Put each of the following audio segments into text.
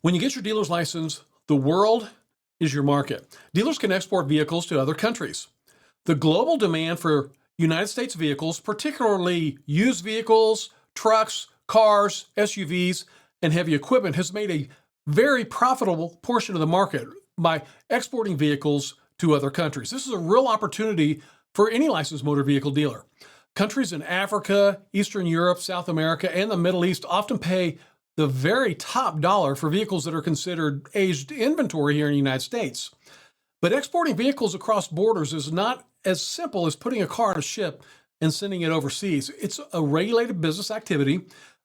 When you get your dealer's license, the world is your market. Dealers can export vehicles to other countries. The global demand for United States vehicles, particularly used vehicles, trucks, cars, SUVs, and heavy equipment, has made a very profitable portion of the market by exporting vehicles to other countries. This is a real opportunity for any licensed motor vehicle dealer. Countries in Africa, Eastern Europe, South America, and the Middle East often pay the very top dollar for vehicles that are considered aged inventory here in the United States. But exporting vehicles across borders is not as simple as putting a car on a ship and sending it overseas. It's a regulated business activity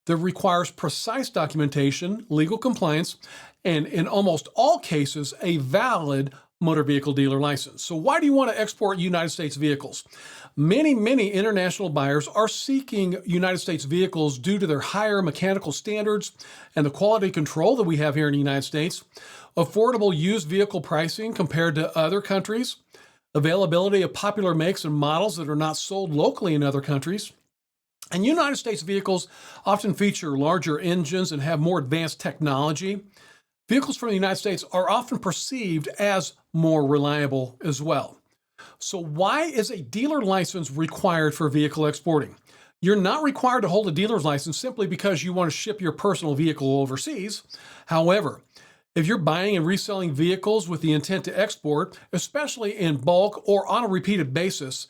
that requires precise documentation, legal compliance, and in almost all cases, a valid motor vehicle dealer license. So why do you want to export United States vehicles? Many international buyers are seeking United States vehicles due to their higher mechanical standards and the quality control that we have here in the United States, affordable used vehicle pricing compared to other countries, availability of popular makes and models that are not sold locally in other countries. And United States vehicles often feature larger engines and have more advanced technology. Vehicles from the United States are often perceived as more reliable as well. So why is a dealer license required for vehicle exporting? You're not required to hold a dealer's license simply because you want to ship your personal vehicle overseas. However, if you're buying and reselling vehicles with the intent to export, especially in bulk or on a repeated basis,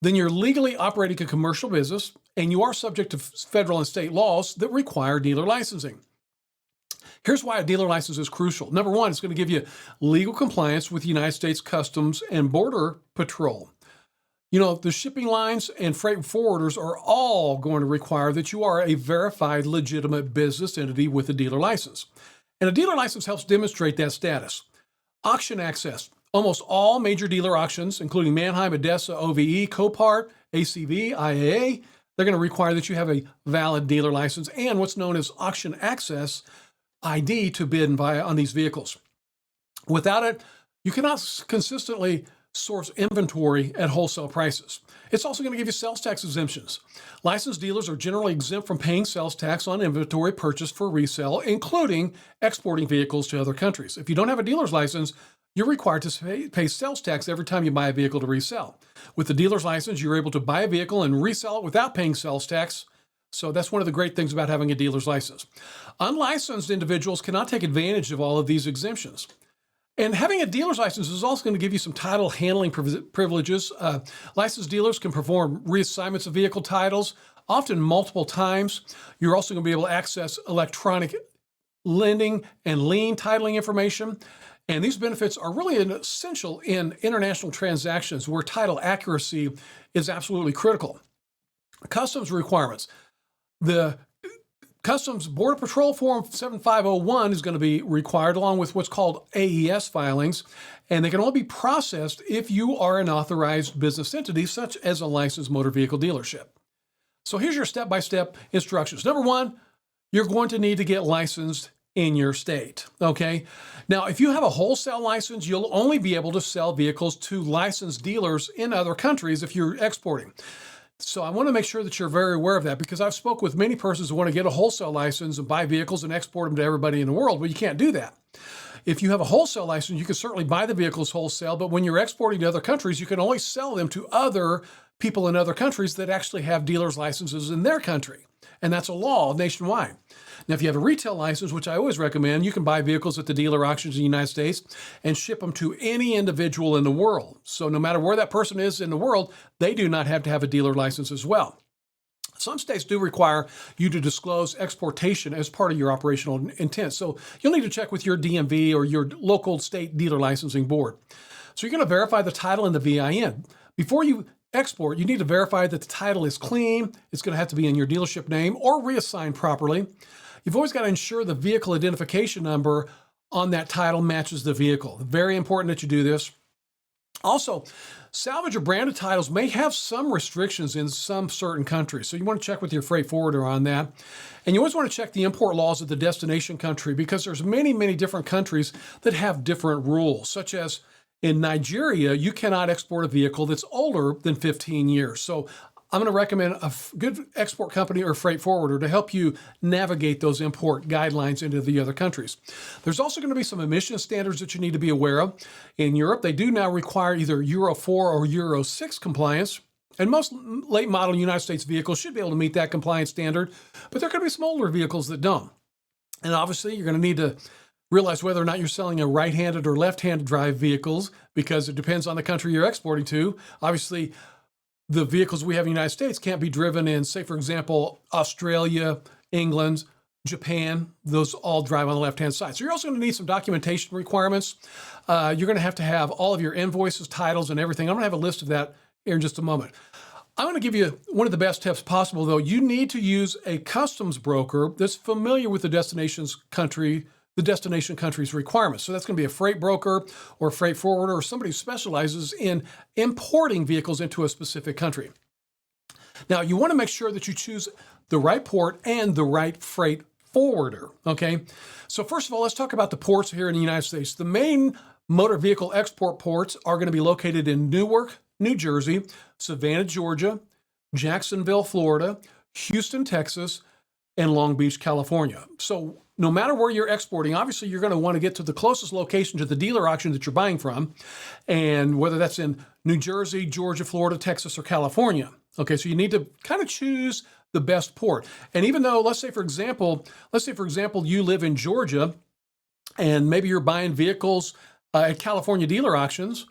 then you're legally operating a commercial business and you are subject to federal and state laws that require dealer licensing. Here's why a dealer license is crucial. Number one, it's going to give you legal compliance with the United States Customs and Border Patrol. You know, the shipping lines and freight forwarders are all going to require that you are a verified, legitimate business entity with a dealer license. And a dealer license helps demonstrate that status. Auction access. Almost all major dealer auctions, including Manheim, Odessa, OVE, Copart, ACV, IAA, they're going to require that you have a valid dealer license and what's known as auction access ID to bid and buy on these vehicles. Without it, you cannot consistently source inventory at wholesale prices. It's also going to give you sales tax exemptions. Licensed dealers are generally exempt from paying sales tax on inventory purchased for resale, including exporting vehicles to other countries. If you don't have a dealer's license, you're required to pay sales tax every time you buy a vehicle to resell. With the dealer's license, you're able to buy a vehicle and resell it without paying sales tax. So that's one of the great things about having a dealer's license. Unlicensed individuals cannot take advantage of all of these exemptions. And having a dealer's license is also going to give you some title handling privileges. Licensed dealers can perform reassignments of vehicle titles, often multiple times. You're also going to be able to access electronic lending and lien titling information. And these benefits are really essential in international transactions where title accuracy is absolutely critical. Customs requirements. The Customs Border Patrol Form 7501 is going to be required along with what's called AES filings, and they can only be processed if you are an authorized business entity, such as a licensed motor vehicle dealership. So here's your step-by-step instructions. Number one, you're going to need to get licensed in your state, okay? Now, if you have a wholesale license, you'll only be able to sell vehicles to licensed dealers in other countries if you're exporting. So I want to make sure that you're very aware of that because I've spoke with many persons who want to get a wholesale license and buy vehicles and export them to everybody in the world. Well, you can't do that. If you have a wholesale license, you can certainly buy the vehicles wholesale, but when you're exporting to other countries, you can only sell them to other people in other countries that actually have dealer's licenses in their country. And that's a law nationwide. Now, if you have a retail license, which I always recommend, you can buy vehicles at the dealer auctions in the United States and ship them to any individual in the world. So no matter where that person is in the world, they do not have to have a dealer license as well. Some states do require you to disclose exportation as part of your operational intent. So you'll need to check with your DMV or your local state dealer licensing board. So you're going to verify the title and the VIN. Before you export, you need to verify that the title is clean. It's going to have to be in your dealership name or reassigned properly. You've always got to ensure the vehicle identification number on that title matches the vehicle. Very important that you do this. Also, salvage or branded titles may have some restrictions in some certain countries. So you want to check with your freight forwarder on that. And you always want to check the import laws of the destination country because there's many different countries that have different rules, such as in Nigeria, you cannot export a vehicle that's older than 15 years. So I'm going to recommend a good export company or freight forwarder to help you navigate those import guidelines into the other countries. There's also going to be some emission standards that you need to be aware of. In Europe, they do now require either Euro 4 or Euro 6 compliance. And most late model United States vehicles should be able to meet that compliance standard, but there could be some older vehicles that don't. And obviously, you're going to need to realize whether or not you're selling a right-handed or left-handed drive vehicles, because it depends on the country you're exporting to. Obviously, the vehicles we have in the United States can't be driven in, say, for example, Australia, England, Japan. Those all drive on the left-hand side. So you're also going to need some documentation requirements. You're going to have all of your invoices, titles, and everything. I'm going to have a list of that here in just a moment. I'm going to give you one of the best tips possible, though. You need to use a customs broker that's familiar with the destination country's requirements. So that's going to be a freight broker or a freight forwarder or somebody who specializes in importing vehicles into a specific country. Now, you want to make sure that you choose the right port and the right freight forwarder, okay? So first of all, let's talk about the ports here in the United States. The main motor vehicle export ports are going to be located in Newark, New Jersey, Savannah, Georgia, Jacksonville, Florida, Houston, Texas, and Long Beach, California. So no matter where you're exporting, obviously you're going to want to get to the closest location to the dealer auction that you're buying from, and whether that's in New Jersey, Georgia, Florida, Texas, or California. Okay, so you need to kind of choose the best port. And even though, let's say for example, you live in Georgia, and maybe you're buying vehicles at California dealer auctions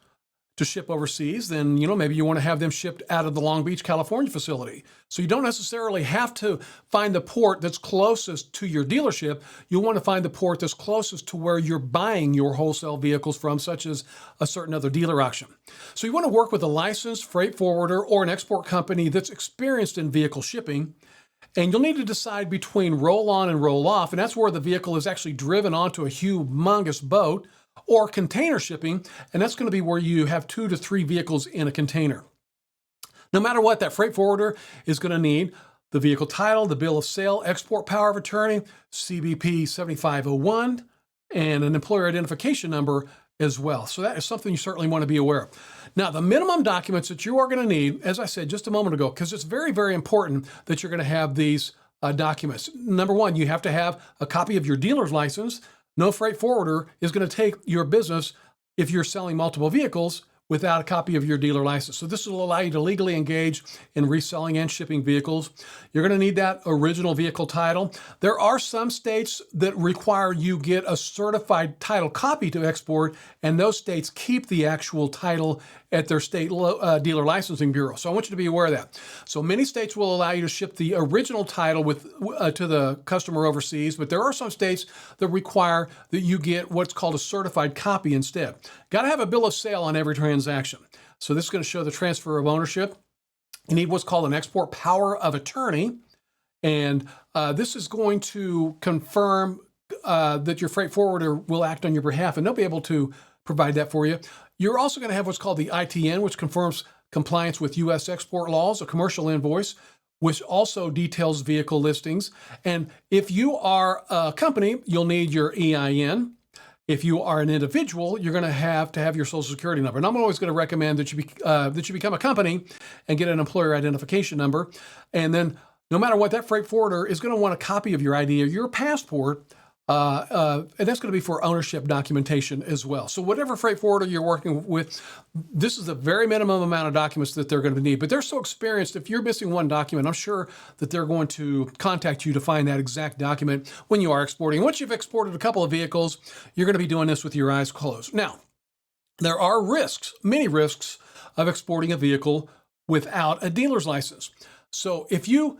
to ship overseas, then maybe you want to have them shipped out of the Long Beach, California facility. So you don't necessarily have to find the port that's closest to your dealership. You'll want to find the port that's closest to where you're buying your wholesale vehicles from, such as a certain other dealer auction. So you want to work with a licensed freight forwarder or an export company that's experienced in vehicle shipping. And you'll need to decide between roll on and roll off, and that's where the vehicle is actually driven onto a humongous boat, or container shipping, and that's going to be where you have 2 to 3 vehicles in a container. No matter what, that freight forwarder is going to need the vehicle title, the bill of sale, export power of attorney, CBP 7501, and an employer identification number as well. So that is something you certainly want to be aware of. Now, the minimum documents that you are going to need, as I said just a moment ago, because it's very, very important that you're going to have these documents. Number one, you have to have a copy of your dealer's license. No freight forwarder is going to take your business if you're selling multiple vehicles without a copy of your dealer license. So this will allow you to legally engage in reselling and shipping vehicles. You're going to need that original vehicle title. There are some states that require you get a certified title copy to export, and those states keep the actual title at their state dealer licensing bureau. So I want you to be aware of that. So many states will allow you to ship the original title to the customer overseas, but there are some states that require that you get what's called a certified copy instead. Got to have a bill of sale on every transaction. So this is going to show the transfer of ownership. You need what's called an export power of attorney, and this is going to confirm that your freight forwarder will act on your behalf, and they'll be able to provide that for you. You're also going to have what's called the ITN, which confirms compliance with U.S. export laws, a commercial invoice, which also details vehicle listings. And if you are a company, you'll need your EIN. If you are an individual, you're going to have your Social Security number. And I'm always going to recommend that you become a company and get an employer identification number. And then no matter what, that freight forwarder is going to want a copy of your ID or your passport. And that's going to be for ownership documentation as well. So whatever freight forwarder you're working with, this is the very minimum amount of documents that they're going to need. But they're so experienced, if you're missing one document, I'm sure that they're going to contact you to find that exact document when you are exporting. Once you've exported a couple of vehicles, you're going to be doing this with your eyes closed. Now, there are risks, many risks, of exporting a vehicle without a dealer's license. So if you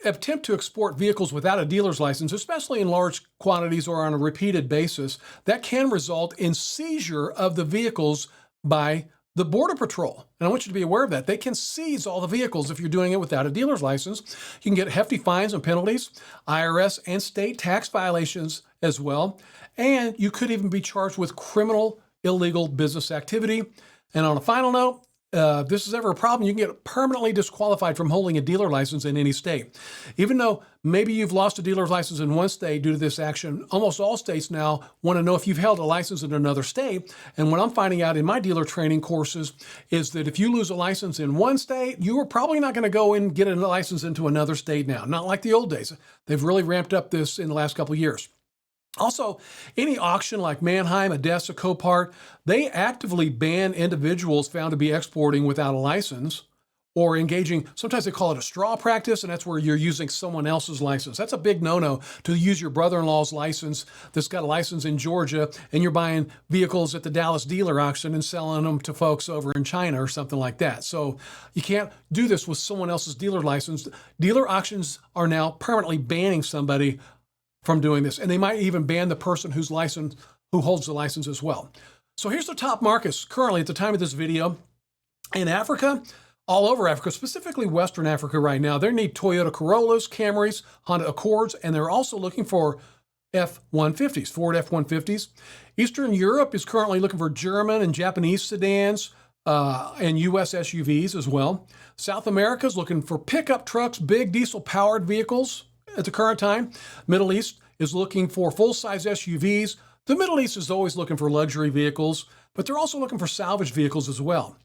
attempt to export vehicles without a dealer's license, especially in large quantities or on a repeated basis, that can result in seizure of the vehicles by the Border Patrol. And I want you to be aware of that. They can seize all the vehicles if you're doing it without a dealer's license. You can get hefty fines and penalties, IRS and state tax violations as well. And you could even be charged with criminal illegal business activity. And on a final note, this is ever a problem, you can get permanently disqualified from holding a dealer license in any state. Even though maybe you've lost a dealer's license in one state due to this action, almost all states now want to know if you've held a license in another state. And what I'm finding out in my dealer training courses is that if you lose a license in one state, you are probably not going to go and get a license into another state now. Not like the old days. They've really ramped up this in the last couple of years. Also, any auction like Mannheim, Odessa, Copart, they actively ban individuals found to be exporting without a license or engaging, sometimes they call it a straw practice, and that's where you're using someone else's license. That's a big no-no, to use your brother-in-law's license that's got a license in Georgia, and you're buying vehicles at the Dallas dealer auction and selling them to folks over in China or something like that. So you can't do this with someone else's dealer license. Dealer auctions are now permanently banning somebody from doing this, and they might even ban the person who holds the license as well. So here's the top markets currently at the time of this video. In Africa, all over Africa, specifically Western Africa right now, they need Toyota Corollas, Camrys, Honda Accords, and they're also looking for F-150s, Ford F-150s. Eastern Europe is currently looking for German and Japanese sedans and U.S. SUVs as well. South America is looking for pickup trucks, big diesel-powered vehicles at the current time. Middle East is looking for full-size SUVs. The Middle East is always looking for luxury vehicles, but they're also looking for salvage vehicles as well.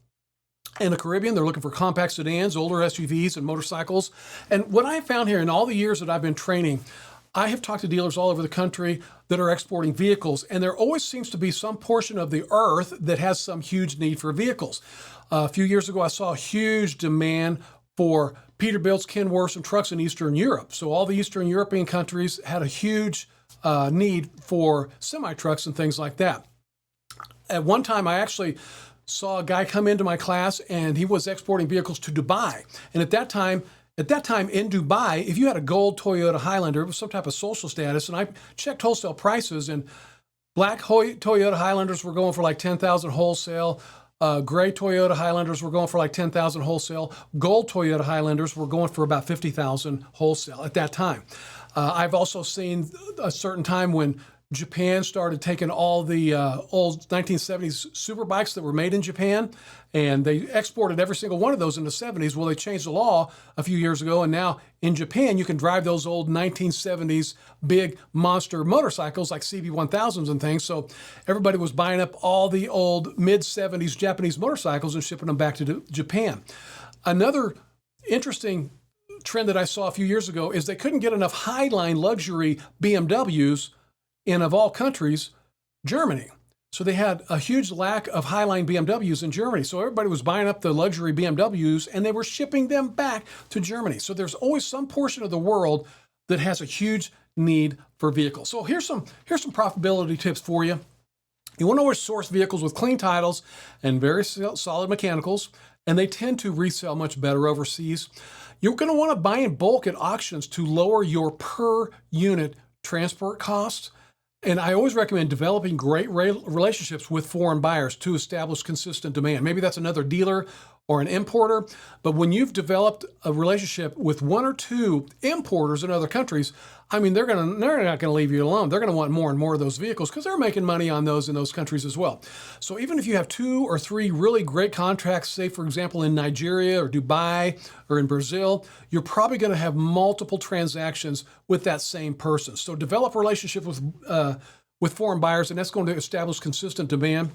In the Caribbean, they're looking for compact sedans, older SUVs, and motorcycles. And what I found here in all the years that I've been training, I have talked to dealers all over the country that are exporting vehicles, and there always seems to be some portion of the earth that has some huge need for vehicles. A few years ago, I saw a huge demand for Peterbilt's, Kenworths, and trucks in Eastern Europe. So all the Eastern European countries had a huge need for semi-trucks and things like that. At one time, I actually saw a guy come into my class, and he was exporting vehicles to Dubai. And at that time in Dubai, if you had a gold Toyota Highlander, it was some type of social status, and I checked wholesale prices, and black Toyota Highlanders were going for like $10,000 wholesale. Gray Toyota Highlanders were going for like $10,000 wholesale. Gold Toyota Highlanders were going for about $50,000 wholesale at that time. I've also seen a certain time when Japan started taking all the old 1970s super bikes that were made in Japan, and they exported every single one of those in the 70s. Well, they changed the law a few years ago, and now in Japan, you can drive those old 1970s big monster motorcycles like CB1000s and things. So everybody was buying up all the old mid-70s Japanese motorcycles and shipping them back to Japan. Another interesting trend that I saw a few years ago is they couldn't get enough high-line luxury BMWs in, of all countries, Germany. So they had a huge lack of high-line BMWs in Germany. So everybody was buying up the luxury BMWs, and they were shipping them back to Germany. So there's always some portion of the world that has a huge need for vehicles. So here's some profitability tips for you. You want to always source vehicles with clean titles and very solid mechanicals, and they tend to resell much better overseas. You're going to want to buy in bulk at auctions to lower your per unit transport costs. And I always recommend developing great relationships with foreign buyers to establish consistent demand. Maybe that's another dealer or an importer, but when you've developed a relationship with one or two importers in other countries, I mean, they're not going to leave you alone. They're going to want more and more of those vehicles because they're making money on those in those countries as well. So even if you have 2 or 3 really great contracts, say for example in Nigeria or Dubai or in Brazil, you're probably going to have multiple transactions with that same person. So develop a relationship with foreign buyers, and that's going to establish consistent demand.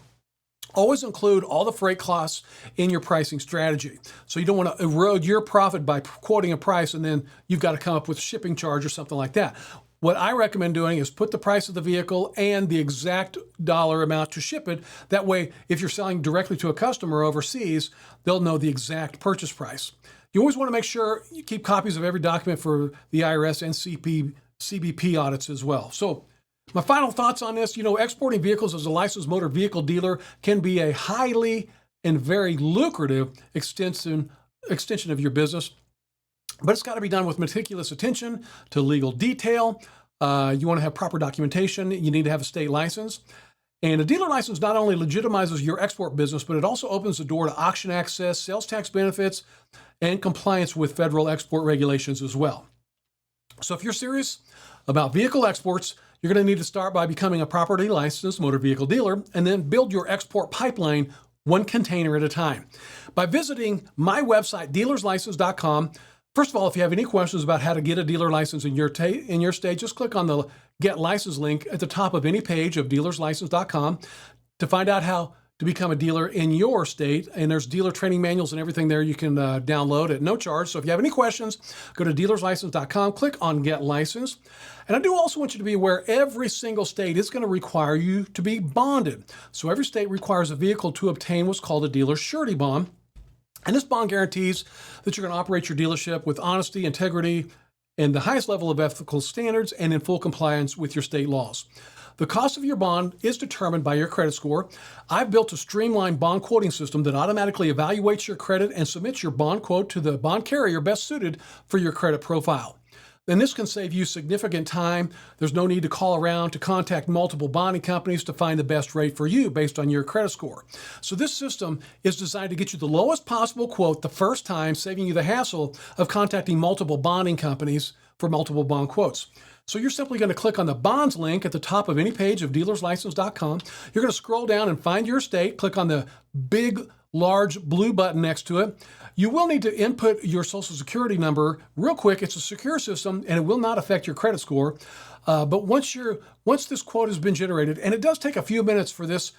Always include all the freight costs in your pricing strategy. So you don't want to erode your profit by quoting a price and then you've got to come up with a shipping charge or something like that. What I recommend doing is put the price of the vehicle and the exact dollar amount to ship it. That way, if you're selling directly to a customer overseas, they'll know the exact purchase price. You always want to make sure you keep copies of every document for the IRS and CBP audits as well. So my final thoughts on this, exporting vehicles as a licensed motor vehicle dealer can be a highly and very lucrative extension of your business, but it's got to be done with meticulous attention to legal detail. You want to have proper documentation. You need to have a state license. And a dealer license not only legitimizes your export business, but it also opens the door to auction access, sales tax benefits, and compliance with federal export regulations as well. So if you're serious about vehicle exports, you're going to need to start by becoming a properly licensed motor vehicle dealer and then build your export pipeline one container at a time. By visiting my website, dealerslicense.com, first of all, if you have any questions about how to get a dealer license in your state, just click on the Get License link at the top of any page of dealerslicense.com to find out how to become a dealer in your state. And there's dealer training manuals and everything there you can download at no charge. So if you have any questions, go to dealerslicense.com, click on Get License. And I do also want you to be aware every single state is going to require you to be bonded. So every state requires a vehicle to obtain what's called a Dealer Surety Bond. And this bond guarantees that you're going to operate your dealership with honesty, integrity, and the highest level of ethical standards and in full compliance with your state laws. The cost of your bond is determined by your credit score. I've built a streamlined bond quoting system that automatically evaluates your credit and submits your bond quote to the bond carrier best suited for your credit profile. And this can save you significant time. There's no need to call around to contact multiple bonding companies to find the best rate for you based on your credit score. So this system is designed to get you the lowest possible quote the first time, saving you the hassle of contacting multiple bonding companies for multiple bond quotes. So you're simply going to click on the bonds link at the top of any page of dealerslicense.com. You're going to scroll down and find your state, click on the big, large blue button next to it. You will need to input your social security number real quick. It's a secure system and it will not affect your credit score. But once this quote has been generated, and it does take a few moments for this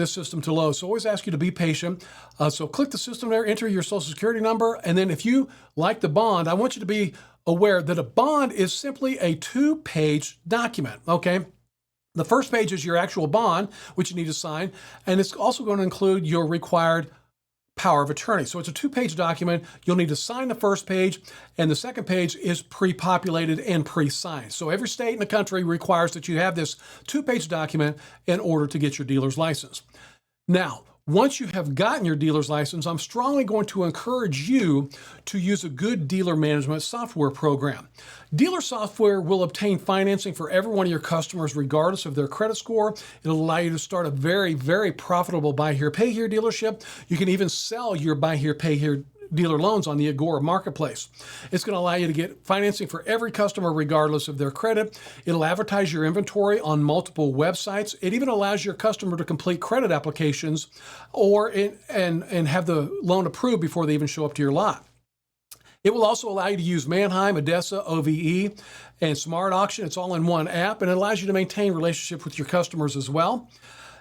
system to load. So always ask you to be patient. So click the system there, enter your social security number, and then if you like the bond, I want you to be aware that a bond is simply a 2-page document, okay? The first page is your actual bond, which you need to sign, and it's also going to include your required power of attorney. So it's a 2-page document. You'll need to sign the first page, and the second page is pre-populated and pre-signed. So every state in the country requires that you have this 2-page document in order to get your dealer's license. Now, once you have gotten your dealer's license, I'm strongly going to encourage you to use a good dealer management software program. Dealer software will obtain financing for every one of your customers regardless of their credit score. It'll allow you to start a very, very profitable buy here, pay here dealership. You can even sell your buy here, pay here dealer loans on the Agora marketplace. It's going to allow you to get financing for every customer regardless of their credit. It'll advertise your inventory on multiple websites. It even allows your customer to complete credit applications and have the loan approved before they even show up to your lot. It will also allow you to use Manheim, Odessa, OVE, and Smart Auction. It's all in one app, and it allows you to maintain relationships with your customers as well.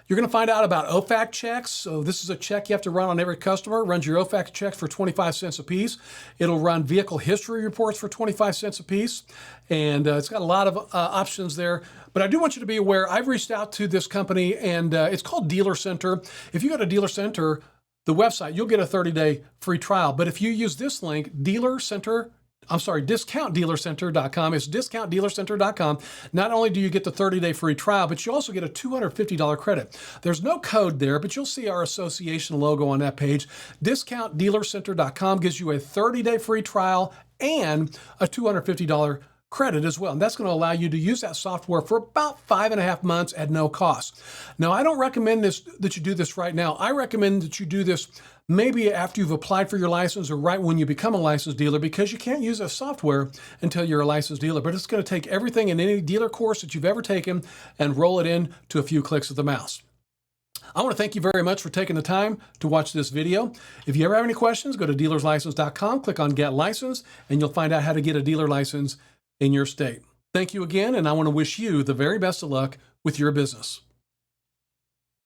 You're going to find out about OFAC checks. So this is a check you have to run on every customer. It runs your OFAC checks for 25 cents a piece. It'll run vehicle history reports for 25 cents a piece. And it's got a lot of options there. But I do want you to be aware, I've reached out to this company, and it's called Dealer Center. If you go to Dealer Center, the website, you'll get a 30-day free trial. But if you use this link, discountdealercenter.com. It's discountdealercenter.com. Not only do you get the 30-day free trial, but you also get a $250 credit. There's no code there, but you'll see our association logo on that page. Discountdealercenter.com gives you a 30-day free trial and a $250 credit as well. And that's going to allow you to use that software for about 5.5 months at no cost. Now, I don't recommend that you do this right now. I recommend that you do this maybe after you've applied for your license or right when you become a licensed dealer, because you can't use that software until you're a licensed dealer. But it's going to take everything in any dealer course that you've ever taken and roll it in to a few clicks of the mouse. I want to thank you very much for taking the time to watch this video. If you ever have any questions, go to dealerslicense.com, click on Get License, and you'll find out how to get a dealer license in your state. Thank you again, and I want to wish you the very best of luck with your business.